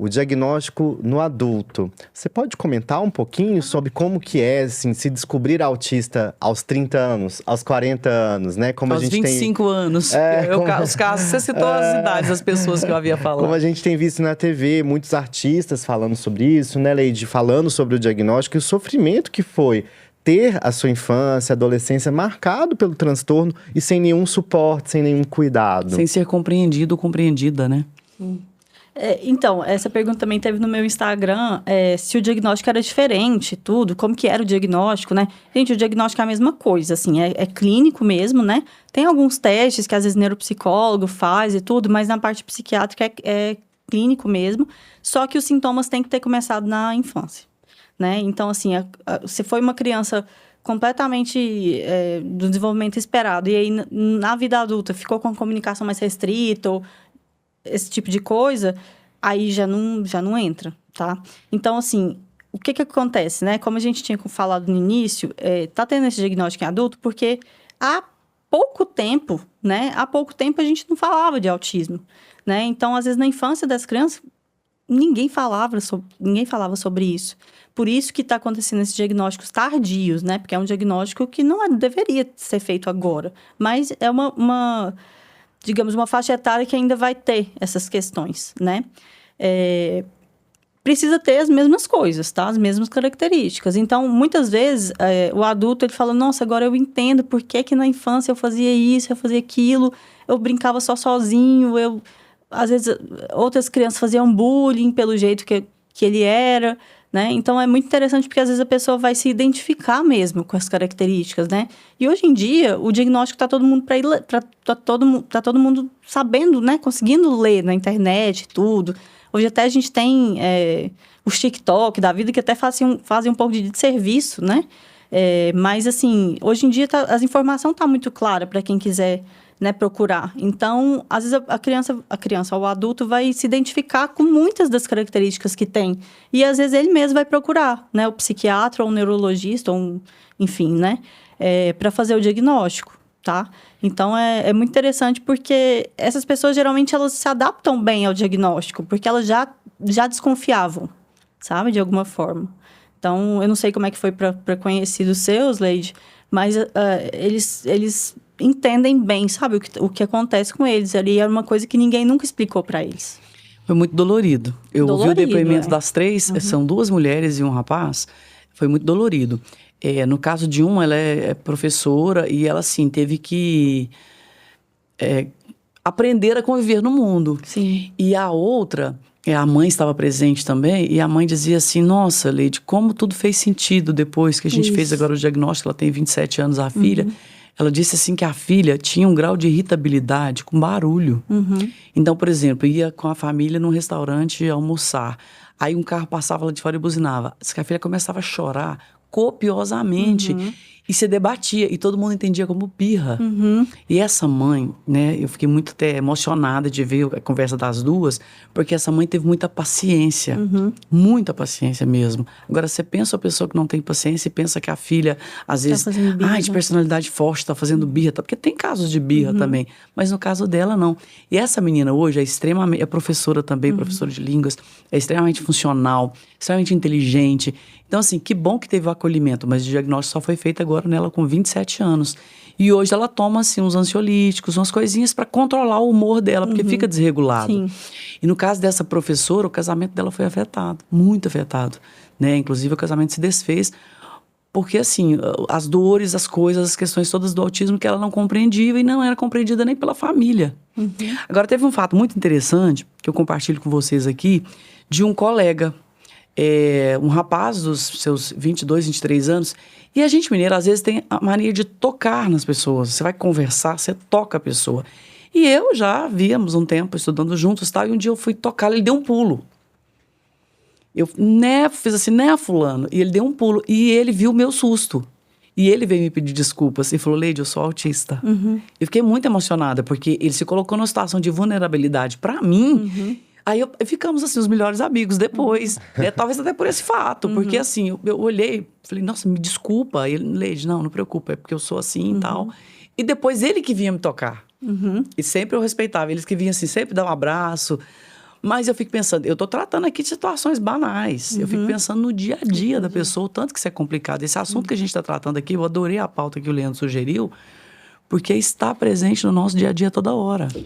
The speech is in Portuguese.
o diagnóstico no adulto. Você pode comentar um pouquinho sobre como que é, assim, se descobrir autista aos 30 anos, aos 40 anos, né? Como aos a gente 25 anos. Os casos, você citou as idades das pessoas que eu havia falado. Como a gente tem visto na TV, muitos artistas falando sobre isso, né, Leide? Falando sobre o diagnóstico e o sofrimento que foi ter a sua infância, adolescência marcado pelo transtorno e sem nenhum suporte, sem nenhum cuidado. Sem ser compreendido ou compreendida, né? Então, essa pergunta também teve no meu Instagram, se o diagnóstico era diferente, tudo, como que era o diagnóstico, né? Gente, o diagnóstico é a mesma coisa, assim, é clínico mesmo, né? Tem alguns testes que às vezes neuropsicólogo faz e tudo, mas na parte psiquiátrica é clínico mesmo, só que os sintomas têm que ter começado na infância, né? Então, assim, se foi uma criança completamente do desenvolvimento esperado, e aí na vida adulta ficou com a comunicação mais restrita, ou esse tipo de coisa, aí já não entra, tá? Então, assim, o que acontece, né? Como a gente tinha falado no início, tá tendo esse diagnóstico em adulto porque há pouco tempo, né? Há pouco tempo a gente não falava de autismo, né? Então, às vezes, na infância das crianças, ninguém falava sobre isso. Por isso que está acontecendo esses diagnósticos tardios, né? Porque é um diagnóstico que não deveria ser feito agora. Mas é digamos, uma faixa etária que ainda vai ter essas questões, né? Precisa ter as mesmas coisas, tá? As mesmas características. Então, muitas vezes, o adulto, ele fala, nossa, agora eu entendo por que na infância eu fazia isso, eu fazia aquilo, eu brincava só sozinho, às vezes, outras crianças faziam bullying pelo jeito que ele era, né? Então, é muito interessante porque, às vezes, a pessoa vai se identificar mesmo com as características, né? E, hoje em dia, o diagnóstico tá todo mundo tá todo mundo sabendo, né? Conseguindo ler na internet, tudo. Hoje até a gente tem os TikTok da vida que até fazem um pouco de serviço, né? Mas, assim, hoje em dia as informações tá muito clara para quem quiser, né, procurar. Então, às vezes a criança, o adulto vai se identificar com muitas das características que tem. E, às vezes, ele mesmo vai procurar, né, o psiquiatra ou um neurologista, enfim, né, para fazer o diagnóstico, tá? Então, é muito interessante porque essas pessoas, geralmente, elas se adaptam bem ao diagnóstico, porque elas já desconfiavam, sabe, de alguma forma. Então, eu não sei como é que foi para conhecidos seus, Leide, mas eles entendem bem, sabe, o que acontece com eles. Ali era uma coisa que ninguém nunca explicou para eles. Foi muito dolorido. Eu ouvi o depoimento das três, são 2 mulheres e um rapaz, foi muito dolorido. No caso de uma, ela é professora e ela, assim, teve que aprender a conviver no mundo. Sim. E a outra, a mãe estava presente também, e a mãe dizia assim, nossa, Leide, como tudo fez sentido depois que a gente fez agora o diagnóstico, ela tem 27 anos, a filha. Ela disse assim que a filha tinha um grau de irritabilidade com barulho. Então, por exemplo, ia com a família num restaurante almoçar. Aí um carro passava lá de fora e buzinava. Diz que a filha começava a chorar copiosamente e se debatia. E todo mundo entendia como birra. E essa mãe, né, eu fiquei muito até emocionada de ver a conversa das duas, porque essa mãe teve muita paciência. Muita paciência mesmo. Agora, você pensa a pessoa que não tem paciência e pensa que a filha, às vezes, de personalidade forte, está fazendo birra. Porque tem casos de birra também. Mas no caso dela, não. E essa menina hoje é professora também, professora de línguas, é extremamente funcional, extremamente inteligente. Então, assim, que bom que teve o acolhimento, mas o diagnóstico só foi feito agora nela com 27 anos. E hoje ela toma, assim, uns ansiolíticos, umas coisinhas para controlar o humor dela, porque fica desregulado. Sim. E no caso dessa professora, o casamento dela foi afetado, muito afetado, né? Inclusive, o casamento se desfez porque, assim, as dores, as coisas, as questões todas do autismo que ela não compreendia e não era compreendida nem pela família. Agora, teve um fato muito interessante, que eu compartilho com vocês aqui, de um colega, um rapaz dos seus 22, 23 anos, e a gente mineiro às vezes tem a mania de tocar nas pessoas. Você vai conversar, você toca a pessoa. E eu já víamos um tempo estudando juntos, tal, e um dia eu fui tocar, ele deu um pulo. Eu fiz assim, né, fulano? E ele deu um pulo, e ele viu o meu susto. E ele veio me pedir desculpas e falou, Leide, eu sou autista. Eu fiquei muito emocionada, porque ele se colocou numa situação de vulnerabilidade para mim. Aí ficamos, assim, os melhores amigos depois. Talvez até por esse fato. Porque, assim, eu olhei, falei, nossa, me desculpa. E ele, Leide, não preocupa, é porque eu sou assim e tal. E depois ele que vinha me tocar. E sempre eu respeitava. Eles que vinham, assim, sempre dar um abraço. Mas eu fico pensando, eu estou tratando aqui de situações banais. Eu fico pensando no dia a dia da pessoa, o tanto que isso é complicado. Esse assunto que a gente está tratando aqui, eu adorei a pauta que o Leandro sugeriu, porque está presente no nosso dia a dia toda hora.